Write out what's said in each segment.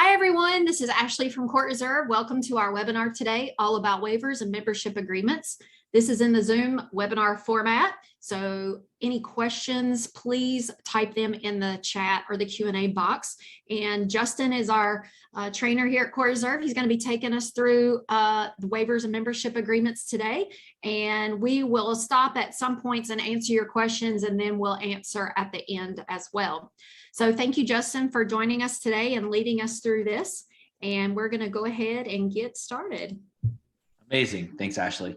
Hi, everyone. This is Ashley from Court Reserve. Welcome to our webinar today, all about waivers and membership agreements. This is in the Zoom webinar format. So any questions, please type them in the chat or the Q&A box. And Justin is our trainer here at Court Reserve. He's going to be taking us through the waivers and membership agreements today. And we will stop at some points and answer your questions, and then we'll answer at the end as well. So thank you, Justin, for joining us today and leading us through this. And we're going to go ahead and get started. Amazing. Thanks, Ashley.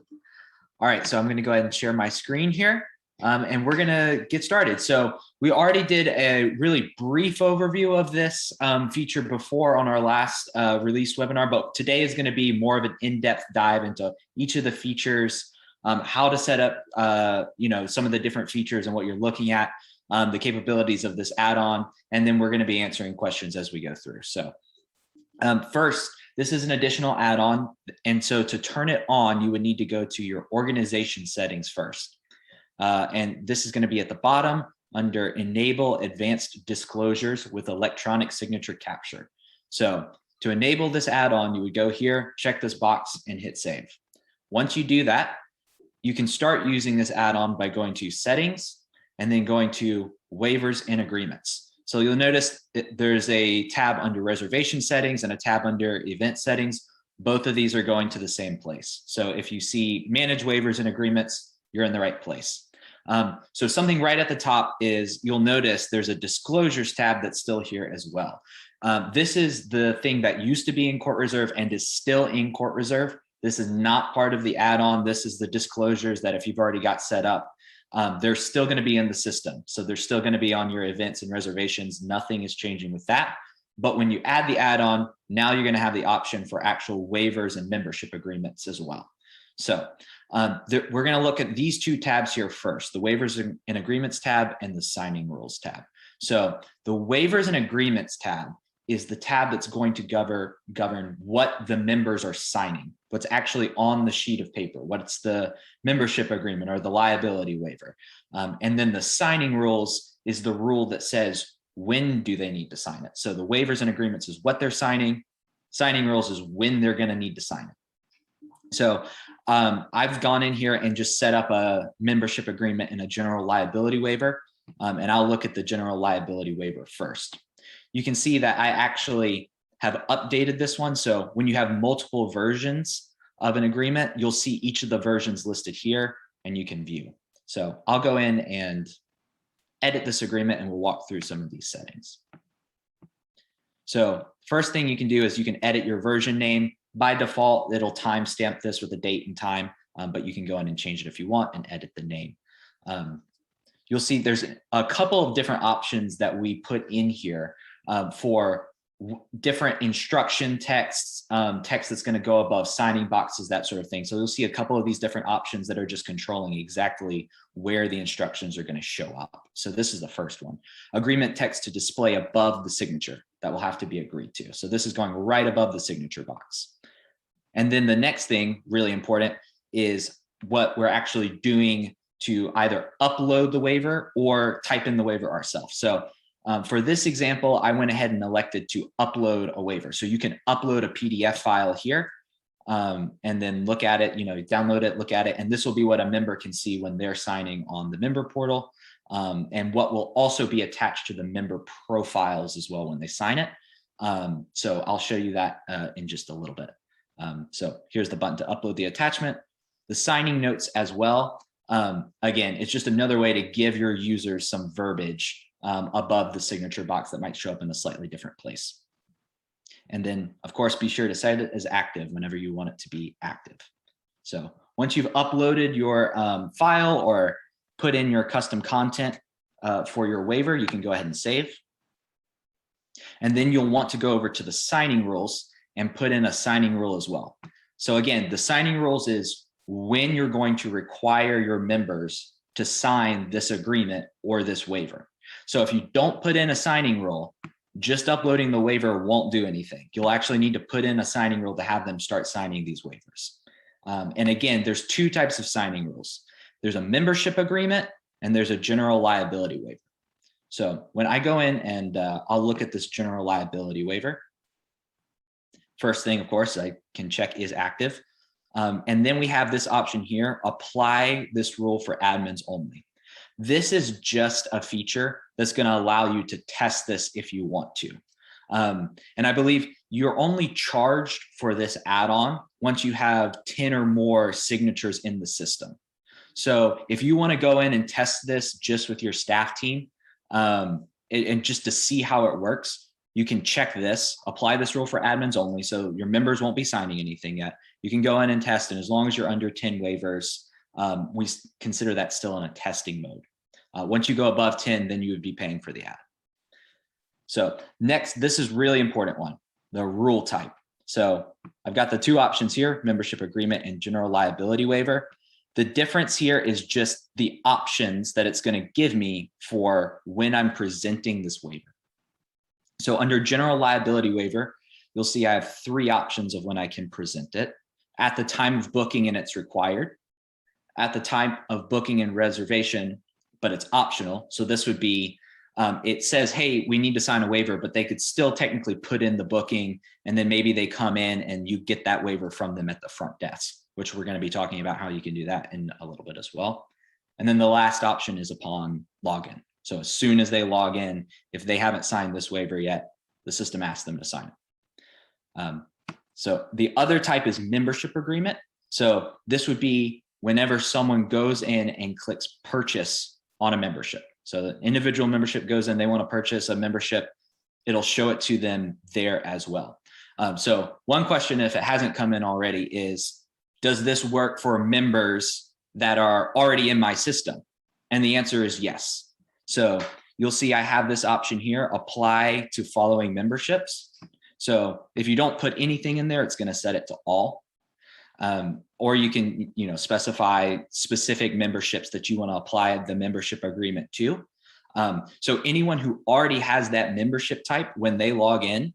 All right, so I'm going to go ahead and share my screen here, and we're going to get started. So we already did a really brief overview of this feature before on our last released webinar, but today is going to be more of an in-depth dive into each of the features, how to set up, some of the different features and what you're looking at, the capabilities of this add-on, and then we're going to be answering questions as we go through. So first, this is an additional add-on, and so to turn it on, you would need to go to your organization settings first. And this is going to be at the bottom under Enable Advanced Disclosures with Electronic Signature Capture. So to enable this add-on, you would go here, check this box, and hit Save. Once you do that, you can start using this add-on by going to Settings and then going to Waivers and Agreements. So you'll notice there's a tab under Reservation Settings and a tab under Event Settings. Both of these are going to the same place. So if you see Manage Waivers and Agreements, you're in the right place. So something right at the top is you'll notice there's a Disclosures tab that's still here as well. This is the thing that used to be in Court Reserve and is still in Court Reserve. This is not part of the add-on. This is the disclosures that if you've already got set up, they're still going to be in the system. So they're still going to be on your events and reservations. Nothing is changing with that. But when you add the add-on, now you're going to have the option for actual waivers and membership agreements as well. So we're going to look at these two tabs here first, the waivers and agreements tab and the signing rules tab. So the waivers and agreements tab is the tab that's going to govern what the members are signing, what's actually on the sheet of paper, what's the membership agreement or the liability waiver. And then the signing rules is the rule that says when do they need to sign it. So the waivers and agreements is what they're signing. Signing rules is when they're going to need to sign it. So I've gone in here and just set up a membership agreement and a general liability waiver. And I'll look at the general liability waiver first. You can see that I actually have updated this one. So when you have multiple versions of an agreement, you'll see each of the versions listed here and you can view. So I'll go in and edit this agreement and we'll walk through some of these settings. So first thing you can do is you can edit your version name. By default, it'll timestamp this with a date and time, but you can go in and change it if you want and edit the name. You'll see there's a couple of different options that we put in here for different instruction texts, text that's going to go above signing boxes, that sort of thing. So you'll see a couple of these different options that are just controlling exactly where the instructions are going to show up. So this is the first one. Agreement text to display above the signature. That will have to be agreed to. So this is going right above the signature box. And then the next thing, really important, is what we're actually doing to either upload the waiver or type in the waiver ourselves. So for this example, I went ahead and elected to upload a waiver. So you can upload a PDF file here and then look at it, download it, look at it. And this will be what a member can see when they're signing on the member portal, and what will also be attached to the member profiles as well when they sign it. So I'll show you that in just a little bit. So here's the button to upload the attachment, the signing notes as well. Again, it's just another way to give your users some verbiage above the signature box that might show up in a slightly different place. And then, of course, be sure to set it as active whenever you want it to be active. So once you've uploaded your file or put in your custom content for your waiver, you can go ahead and save. And then you'll want to go over to the signing rules and put in a signing rule as well. So again, the signing rules is when you're going to require your members to sign this agreement or this waiver. So if you don't put in a signing rule, just uploading the waiver won't do anything. You'll actually need to put in a signing rule to have them start signing these waivers. And again, there's two types of signing rules. There's a membership agreement and there's a general liability waiver. So when I go in and I'll look at this general liability waiver, first thing, of course, I can check is active. And then we have this option here, apply this rule for admins only. This is just a feature that's going to allow you to test this if you want to. And I believe you're only charged for this add-on once you have 10 or more signatures in the system. So if you want to go in and test this just with your staff team, and just to see how it works, you can check this, apply this rule for admins only. So your members won't be signing anything yet. You can go in and test, and as long as you're under 10 waivers, we consider that still in a testing mode. Once you go above 10, then you would be paying for the ad. So next, this is really important one, the rule type. So I've got the two options here, membership agreement and general liability waiver. The difference here is just the options that it's going to give me for when I'm presenting this waiver. So under general liability waiver, you'll see I have three options of when I can present it. At the time of booking and it's required. At the time of booking and reservation, but it's optional. So this would be, it says, hey, we need to sign a waiver, but they could still technically put in the booking, and then maybe they come in and you get that waiver from them at the front desk, which we're going to be talking about how you can do that in a little bit as well. And then the last option is upon login. So as soon as they log in, if they haven't signed this waiver yet, the system asks them to sign it. So the other type is membership agreement. So this would be whenever someone goes in and clicks purchase on a membership. So the individual membership goes in, they want to purchase a membership, it'll show it to them there as well. So one question, if it hasn't come in already, is, does this work for members that are already in my system? And the answer is yes. So you'll see I have this option here, apply to following memberships. So if you don't put anything in there, it's going to set it to all. Or you can, specify specific memberships that you want to apply the membership agreement to. So anyone who already has that membership type, when they log in,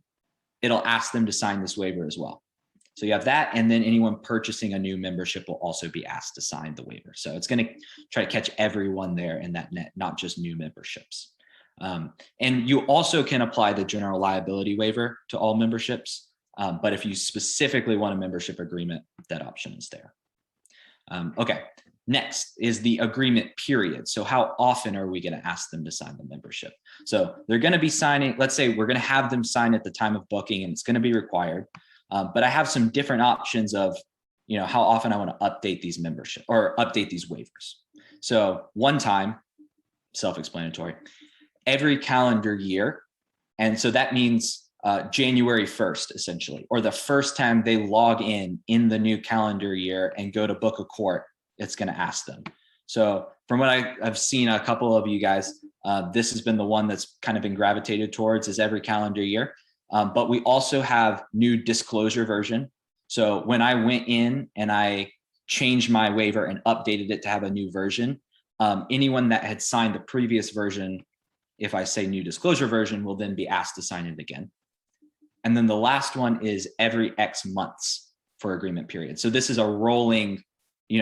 it'll ask them to sign this waiver as well. So you have that, and then anyone purchasing a new membership will also be asked to sign the waiver. So it's going to try to catch everyone there in that net, not just new memberships. And you also can apply the general liability waiver to all memberships. But if you specifically want a membership agreement, that option is there. Okay, next is the agreement period. So how often are we going to ask them to sign the membership? So they're going to be signing, let's say we're going to have them sign at the time of booking, and it's going to be required. But I have some different options of, how often I want to update these membership or update these waivers. So one time, self-explanatory, every calendar year. And so that means January 1st, essentially, or the first time they log in the new calendar year and go to book a court, it's going to ask them. So from what I've seen, a couple of you guys, this has been the one that's kind of been gravitated towards, is every calendar year. But we also have new disclosure version. So when I went in and I changed my waiver and updated it to have a new version, anyone that had signed the previous version, if I say new disclosure version, will then be asked to sign it again. And then the last one is every X months for agreement period. So this is a rolling,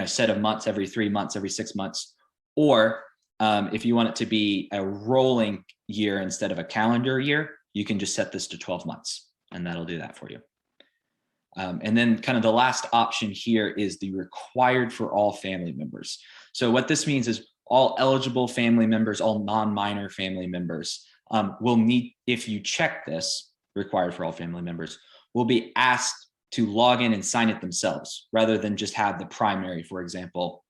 set of months, every 3 months, every 6 months. Or if you want it to be a rolling year instead of a calendar year, you can just set this to 12 months, and that'll do that for you. And then kind of the last option here is the required for all family members. So what this means is all eligible family members, all non-minor family members will need, if you check this, required for all family members, will be asked to log in and sign it themselves, rather than just have the primary, for example,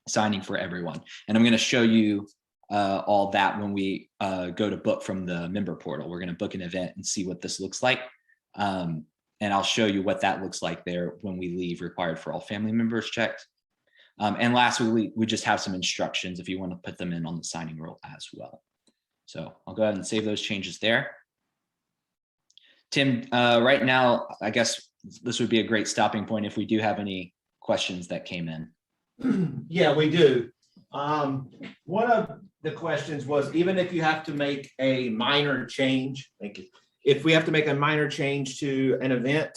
signing for everyone. And I'm going to show you all that when we go to book from the member portal. We're going to book an event and see what this looks like. And I'll show you what that looks like there when we leave required for all family members checked. And lastly, we just have some instructions if you want to put them in on the signing rule as well. So I'll go ahead and save those changes there. Tim, right now, I guess this would be a great stopping point if we do have any questions that came in. Yeah, we do. One of the questions was, even if you have to make a minor change, thank you. If we have to make a minor change to an event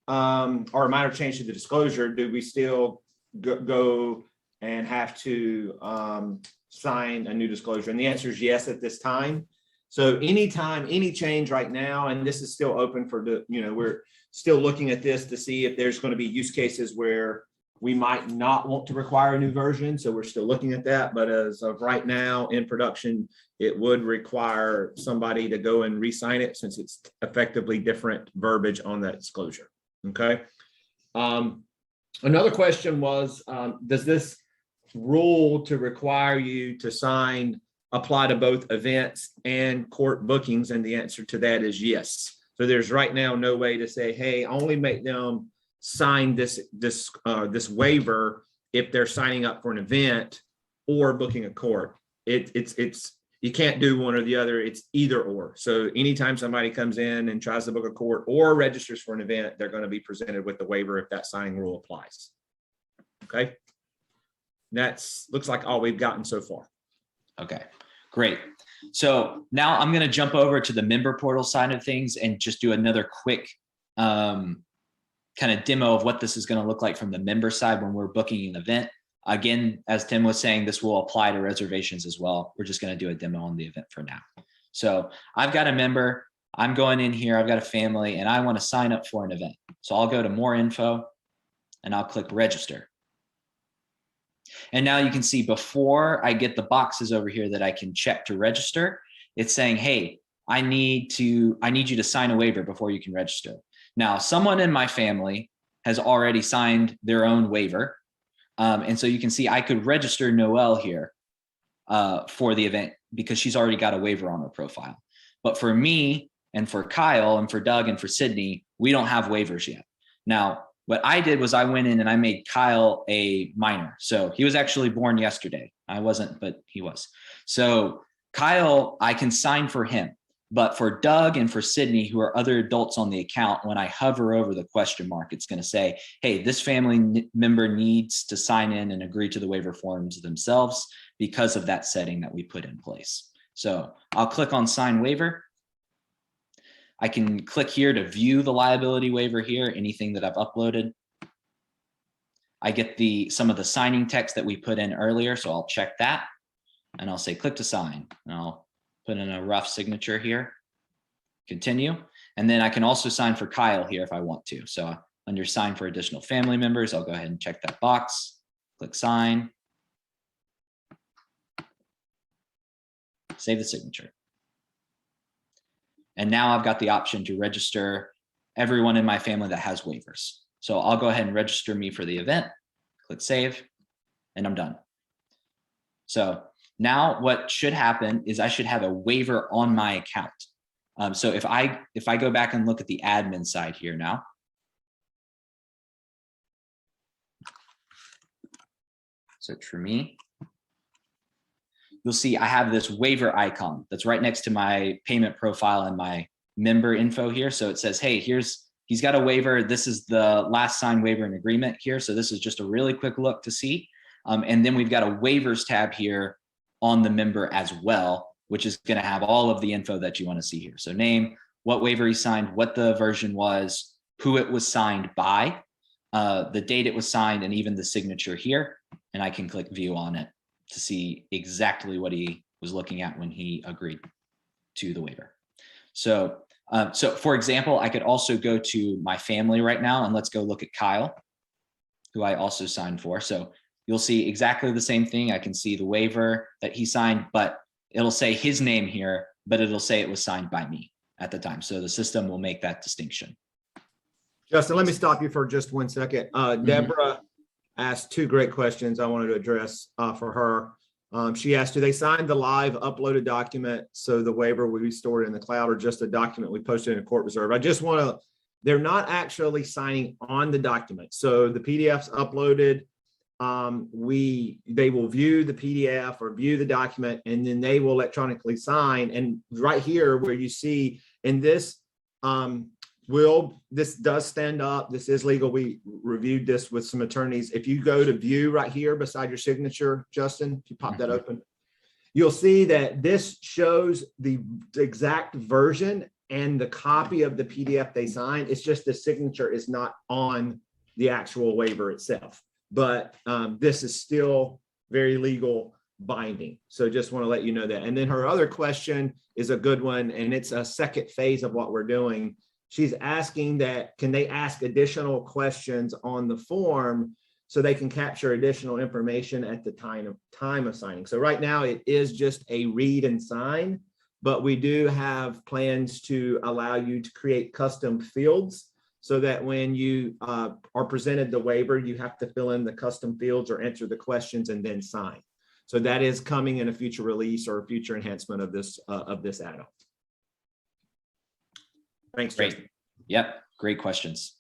or a minor change to the disclosure, do we still go and have to sign a new disclosure? And the answer is yes at this time. So anytime, any change right now, and this is still open for the, we're still looking at this to see if there's going to be use cases where we might not want to require a new version. So we're still looking at that. But as of right now in production, it would require somebody to go and re-sign it since it's effectively different verbiage on that disclosure. Okay. Another question was, does this rule to require you to sign apply to both events and court bookings? And the answer to that is yes. So there's right now no way to say, hey, only make them sign this waiver if they're signing up for an event or booking a court. It's you can't do one or the other. It's either or. So anytime somebody comes in and tries to book a court or registers for an event, they're going to be presented with the waiver if that signing rule applies. Okay. That's looks like all we've gotten so far. Okay, great. So now I'm going to jump over to the member portal side of things and just do another quick kind of demo of what this is going to look like from the member side when we're booking an event. Again, as Tim was saying, this will apply to reservations as well. We're just going to do a demo on the event for now. So I've got a member, I'm going in here, I've got a family, and I want to sign up for an event. So I'll go to more info and I'll click register. And now you can see before I get the boxes over here that I can check to register, it's saying, hey, I need you to sign a waiver before you can register. Now, someone in my family has already signed their own waiver. And so you can see I could register Noelle here for the event because she's already got a waiver on her profile. But for me and for Kyle and for Doug and for Sydney, we don't have waivers yet. Now, what I did was I went in and I made Kyle a minor. So he was actually born yesterday. I wasn't, but he was. So Kyle, I can sign for him. But for Doug and for Sydney, who are other adults on the account, when I hover over the question mark, it's going to say, hey, this family member needs to sign in and agree to the waiver forms themselves because of that setting that we put in place. So I'll click on sign waiver. I can click here to view the liability waiver here, anything that I've uploaded. I get some of the signing text that we put in earlier, so I'll check that. And I'll say click to sign. And I'll put in a rough signature here. Continue. And then I can also sign for Kyle here if I want to. So under sign for additional family members, I'll go ahead and check that box. Click sign. Save the signature. And now I've got the option to register everyone in my family that has waivers. So I'll go ahead and register me for the event, click save, and I'm done. So now what should happen is I should have a waiver on my account. So if I go back and look at the admin side here now, search for me, you'll see I have this waiver icon that's right next to my payment profile and my member info here. So it says, hey, he's got a waiver. This is the last signed waiver and agreement here. So this is just a really quick look to see. And then we've got a waivers tab here on the member as well, which is going to have all of the info that you want to see here. So name, what waiver he signed, what the version was, who it was signed by, the date it was signed, and even the signature here. And I can click view on it to see exactly what he was looking at when he agreed to the waiver. So for example, I could also go to my family right now, and let's go look at Kyle, who I also signed for. So you'll see exactly the same thing. I can see the waiver that he signed, but it'll say his name here, but it'll say it was signed by me at the time. So the system will make that distinction. Justin, let me stop you for just 1 second. Deborah asked two great questions I wanted to address for her. She asked, do they sign the live uploaded document so the waiver will be stored in the cloud, or just a document we posted in a court reserve? I just want to, they're not actually signing on the document. So the PDF's uploaded. They will view the PDF or view the document, and then they will electronically sign. And right here where you see in this, this does stand up. This is legal. We reviewed this with some attorneys. If you go to view right here beside your signature, Justin, if you pop that open, you'll see that this shows the exact version and the copy of the PDF they signed. It's just the signature is not on the actual waiver itself. But this is still very legal binding. So just want to let you know that. And then her other question is a good one, and it's a second phase of what we're doing. She's asking that, can they ask additional questions on the form so they can capture additional information at the time of signing? So right now it is just a read and sign, but we do have plans to allow you to create custom fields so that when you are presented the waiver, you have to fill in the custom fields or answer the questions and then sign. So that is coming in a future release or a future enhancement of this add-on. Thanks, Great. Justin. Yep, great questions.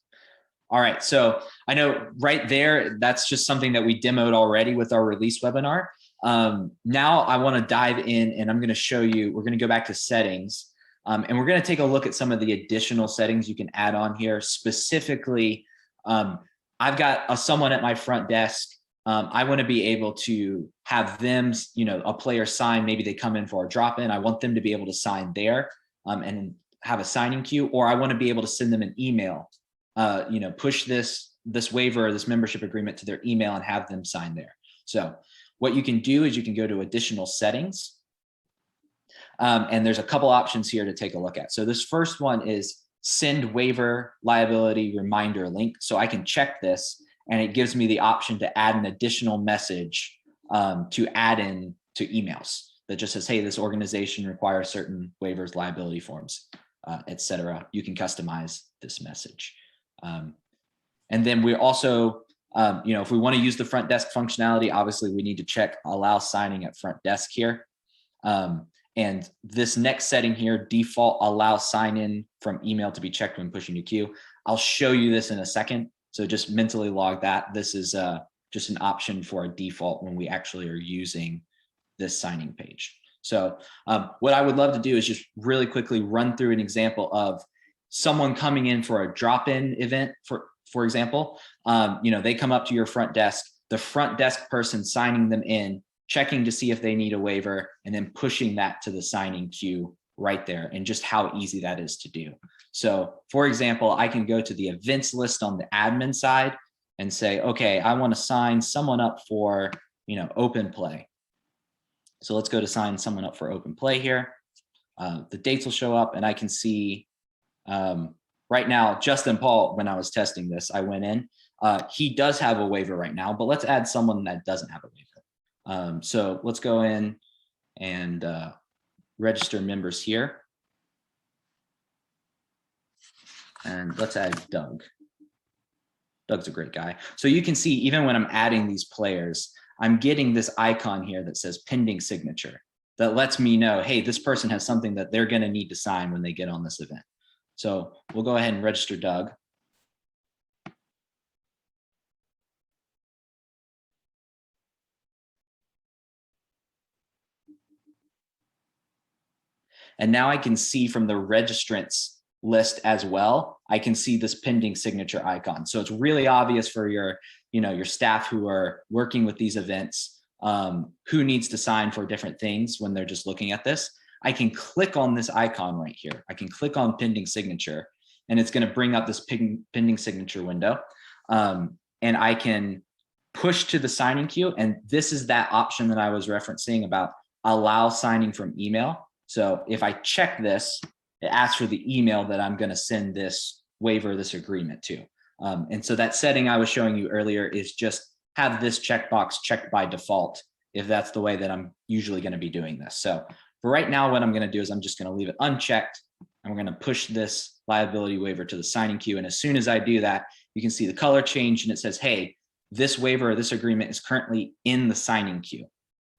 All right, so I know right there, that's just something that we demoed already with our release webinar. Now I want to dive in and I'm going to show you, we're going to go back to settings, and we're going to take a look at some of the additional settings you can add on here. Specifically, I've got someone at my front desk. I want to be able to have them, a player sign, maybe they come in for a drop-in. I want them to be able to sign there and have a signing queue, or I want to be able to send them an email, push this waiver or this membership agreement to their email and have them sign there. So what you can do is you can go to additional settings, and there's a couple options here to take a look at. So this first one is send waiver liability reminder link. So I can check this and it gives me the option to add an additional message to add in to emails that just says, hey, this organization requires certain waivers, liability forms, etc. You can customize this message. And then we also, if we want to use the front desk functionality, obviously we need to check allow signing at front desk here. And this next setting here, default allow sign in from email to be checked when pushing to queue. I'll show you this in a second. So just mentally log that. This is just an option for a default when we actually are using this signing page. So what I would love to do is just really quickly run through an example of someone coming in for a drop-in event, for example. They come up to your front desk, the front desk person signing them in, checking to see if they need a waiver, and then pushing that to the signing queue right there, and just how easy that is to do. So for example, I can go to the events list on the admin side and say, okay, I want to sign someone up for, open play. So let's go to sign someone up for open play here. The dates will show up and I can see right now, Justin Paul, when I was testing this, I went in, he does have a waiver right now, but let's add someone that doesn't have a waiver. So let's go in and register members here. And let's add Doug. Doug's a great guy. So you can see, even when I'm adding these players, I'm getting this icon here that says pending signature that lets me know, hey, this person has something that they're going to need to sign when they get on this event. So we'll go ahead and register Doug. And now I can see from the registrants list as well, I can see this pending signature icon. So it's really obvious for your staff who are working with these events, who needs to sign for different things when they're just looking at this. I can click on this icon right here. I can click on pending signature, and it's going to bring up this pending signature window. And I can push to the signing queue. And this is that option that I was referencing about allow signing from email. So if I check this, it asks for the email that I'm going to send this waiver, this agreement to. And so that setting I was showing you earlier is just have this checkbox checked by default if that's the way that I'm usually going to be doing this. So for right now, what I'm going to do is I'm just going to leave it unchecked, and we're going to push this liability waiver to the signing queue. And as soon as I do that, you can see the color change and it says, hey, this waiver or this agreement is currently in the signing queue.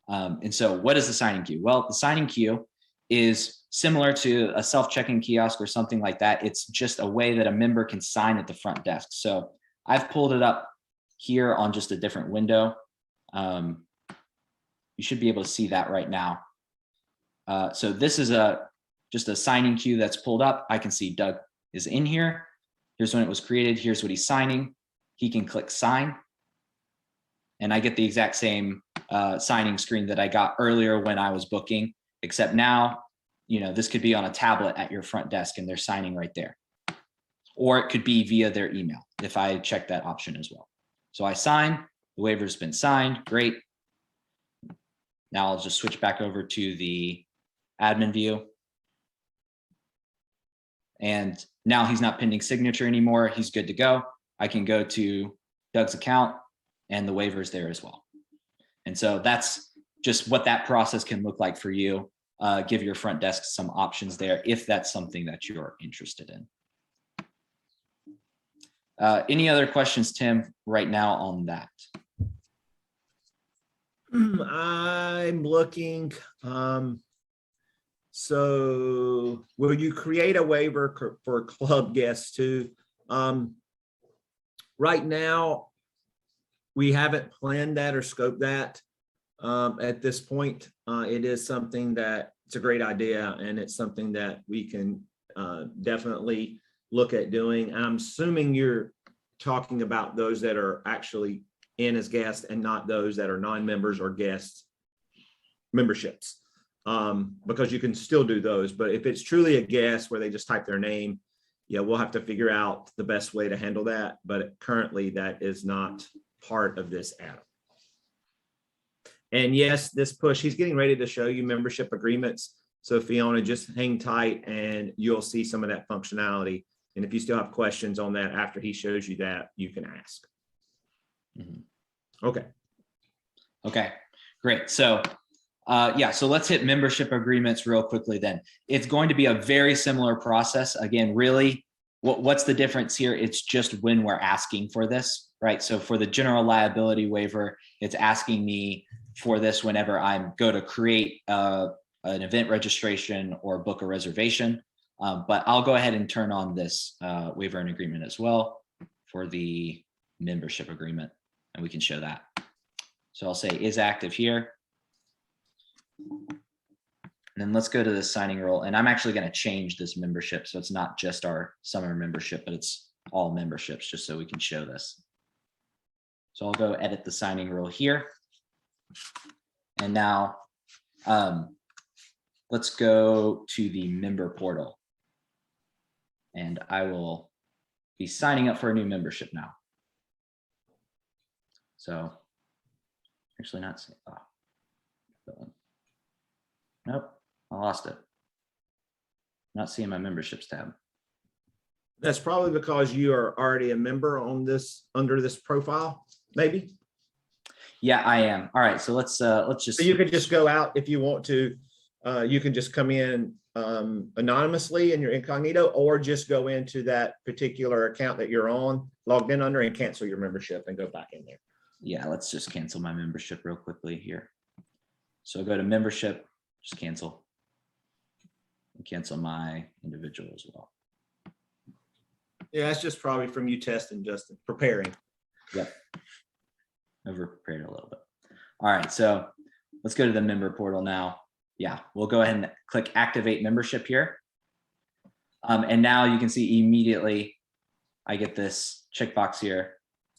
And so what is the signing queue? Well, the signing queue is similar to a self-checking kiosk or something like that. It's just a way that a member can sign at the front desk. So I've pulled it up here on just a different window. You should be able to see that right now. So this is just a signing queue that's pulled up. I can see Doug is in here. Here's when it was created. Here's what he's signing. He can click sign. And I get the exact same signing screen that I got earlier when I was booking, except now, this could be on a tablet at your front desk and they're signing right there. Or it could be via their email if I check that option as well. So I sign, the waiver's been signed, great. Now I'll just switch back over to the admin view. And now he's not pending signature anymore. He's good to go. I can go to Doug's account and the waivers there as well. And so that's just what that process can look like for you. Give your front desk some options there if that's something that you're interested in. Any other questions, Tim, right now on that? I'm looking. So will you create a waiver for club guests too? Right now, we haven't planned that or scoped that at this point. It is something that it's a great idea, and it's something that we can definitely look at doing. I'm assuming you're talking about those that are actually in as guests and not those that are non-members or guests memberships, because you can still do those. But if it's truly a guest where they just type their name, yeah, we'll have to figure out the best way to handle that. But currently that is not part of this add-on. And yes, this push, he's getting ready to show you membership agreements. So Fiona, just hang tight and you'll see some of that functionality. And if you still have questions on that after he shows you that, you can ask. Okay. Okay, great. So yeah, so let's hit membership agreements real quickly then. It's going to be a very similar process. Again, really, what's the difference here? It's just when we're asking for this, right? So for the general liability waiver, it's asking me for this whenever I go to create an event registration or book a reservation. But I'll go ahead and turn on this waiver and agreement as well for the membership agreement, and we can show that. So I'll say is active here. And then let's go to the signing role. And I'm actually going to change this membership. So it's not just our summer membership, but it's all memberships, just so we can show this. So I'll go edit the signing role here. And now let's go to the member portal. And I will be signing up for a new membership now. So actually not, nope, I lost it. Not seeing my memberships tab. That's probably because you are already a member on this, under this profile, maybe. Yeah, I am. All right, so let's just. So you could just go out if you want to. You can just come in anonymously in your incognito, or just go into that particular account that you're on, logged in under, and cancel your membership and go back in there. Yeah, let's just cancel my membership real quickly here. So go to membership, just cancel. And cancel my individual as well. Yeah, that's just probably from you testing, Justin, preparing. Yep. Over prepared a little bit. All right, so let's go to the member portal now. Yeah, we'll go ahead and click activate membership here. And now you can see immediately I get this checkbox here.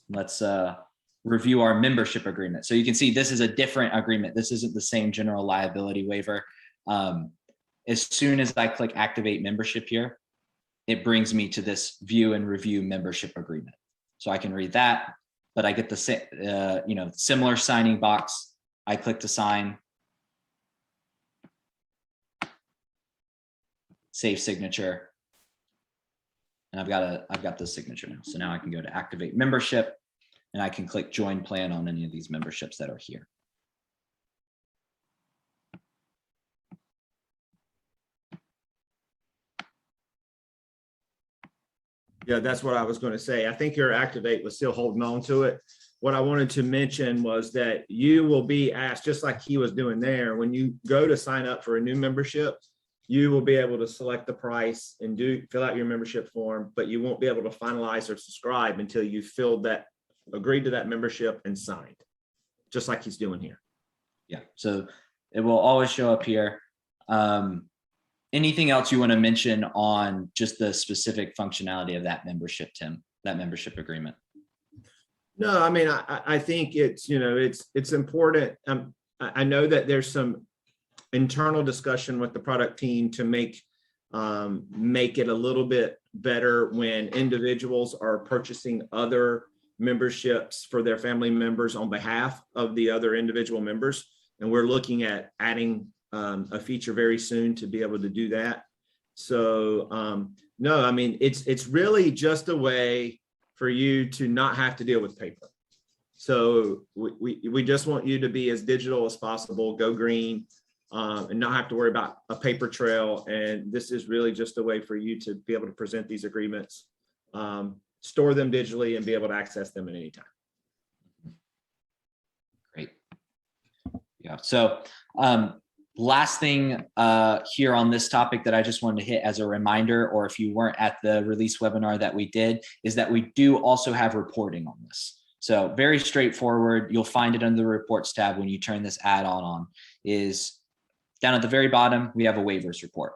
Let's review our membership agreement. So you can see this is a different agreement. This isn't the same general liability waiver. As soon as I click activate membership here, it brings me to this view and review membership agreement. So I can read that, but I get the similar signing box. I click to sign, save signature, and I've got the signature now. So now I can go to activate membership, and I can click join plan on any of these memberships that are here. Yeah, that's what I was going to say. I think your activate was still holding on to it. What I wanted to mention was that you will be asked, just like he was doing there, when you go to sign up for a new membership, you will be able to select the price and fill out your membership form, but you won't be able to finalize or subscribe until you filled that, agreed to that membership and signed, just like he's doing here. Yeah, so it will always show up here. Anything else you want to mention on just the specific functionality of that membership, Tim, that membership agreement? No, I mean, I think it's, it's important. I know that there's some internal discussion with the product team to make it a little bit better when individuals are purchasing other memberships for their family members on behalf of the other individual members. and we're looking at adding a feature very soon to be able to do that. So no, I mean, it's really just a way for you to not have to deal with paper. So we just want you to be as digital as possible, go green, and not have to worry about a paper trail. And this is really just a way for you to be able to present these agreements, store them digitally, and be able to access them at any time. Great. Yeah. So last thing here on this topic that I just wanted to hit as a reminder, or if you weren't at the release webinar that we did, is that we do also have reporting on this. So very straightforward. You'll find it under the reports tab when you turn this add-on on. Is down at the very bottom, we have a waivers report.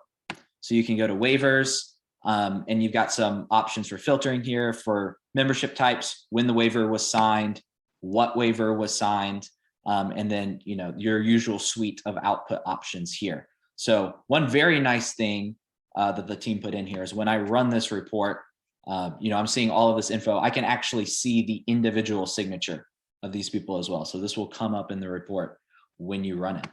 So you can go to waivers, and you've got some options for filtering here for membership types, when the waiver was signed, what waiver was signed, and then your usual suite of output options here. So one very nice thing that the team put in here is when I run this report, I'm seeing all of this info. I can actually see the individual signature of these people as well. So this will come up in the report when you run it.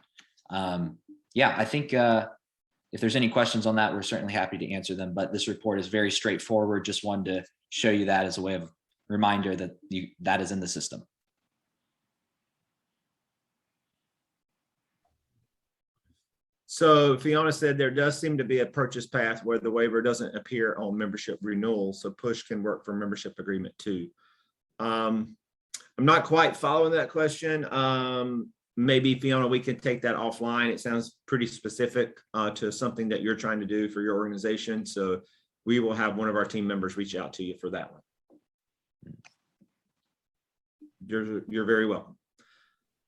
Yeah, I think if there's any questions on that, we're certainly happy to answer them. But this report is very straightforward. Just wanted to show you that as a way of reminder that that is in the system. So Fiona said there does seem to be a purchase path where the waiver doesn't appear on membership renewal. So push can work for membership agreement too. I'm not quite following that question. Maybe Fiona, we can take that offline. It sounds pretty specific to something that you're trying to do for your organization. So we will have one of our team members reach out to you for that one. You're very welcome.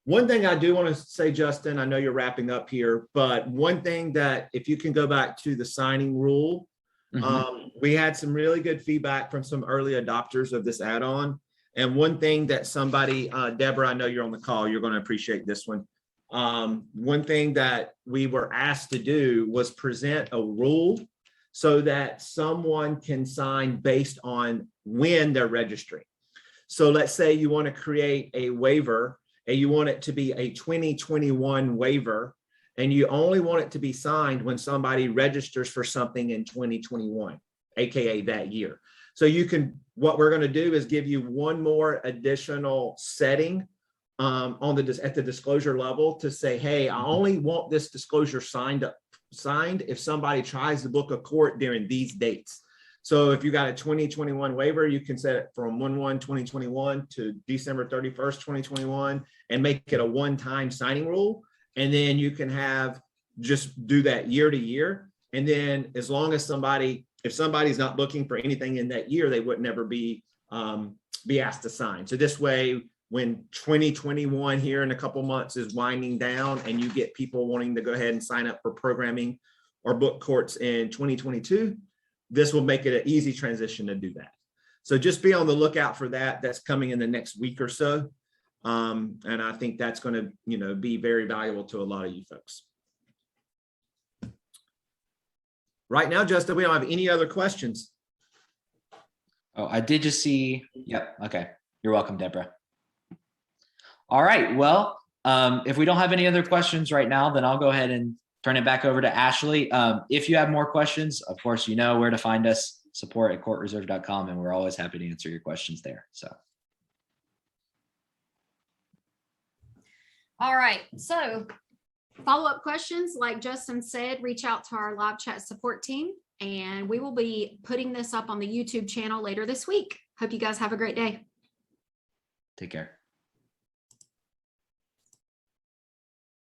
One thing I do want to say, Justin, I know you're wrapping up here, but one thing that if you can go back to the signing rule, we had some really good feedback from some early adopters of this add-on. And one thing that somebody, Deborah, I know you're on the call, you're going to appreciate this one. One thing that we were asked to do was present a rule so that someone can sign based on when they're registering. So let's say you want to create a waiver and you want it to be a 2021 waiver, and you only want it to be signed when somebody registers for something in 2021, AKA that year. So you can, what we're going to do is give you one more additional setting at the disclosure level to say, hey, I only want this disclosure signed if somebody tries to book a court during these dates. So if you got a 2021 waiver, you can set it from 1/1/2021 to December 31st, 2021, and make it a one-time signing rule. And then you can just do that year to year. And then as long as if somebody's not looking for anything in that year, they would never be asked to sign. So this way, when 2021 here in a couple months is winding down and you get people wanting to go ahead and sign up for programming or book courts in 2022, this will make it an easy transition to do that. So just be on the lookout for that. That's coming in the next week or so. And I think that's going to, be very valuable to a lot of you folks. Right now, Justin, we don't have any other questions. Oh, I did just see. Yep. Okay. You're welcome, Deborah. All right. Well, if we don't have any other questions right now, then I'll go ahead and turn it back over to Ashley. If you have more questions, of course, you know where to find us, support@courtreserve.com, and we're always happy to answer your questions there. So. All right. So follow-up questions, like Justin said, reach out to our live chat support team, and we will be putting this up on the YouTube channel later this week. Hope you guys have a great day. Take care.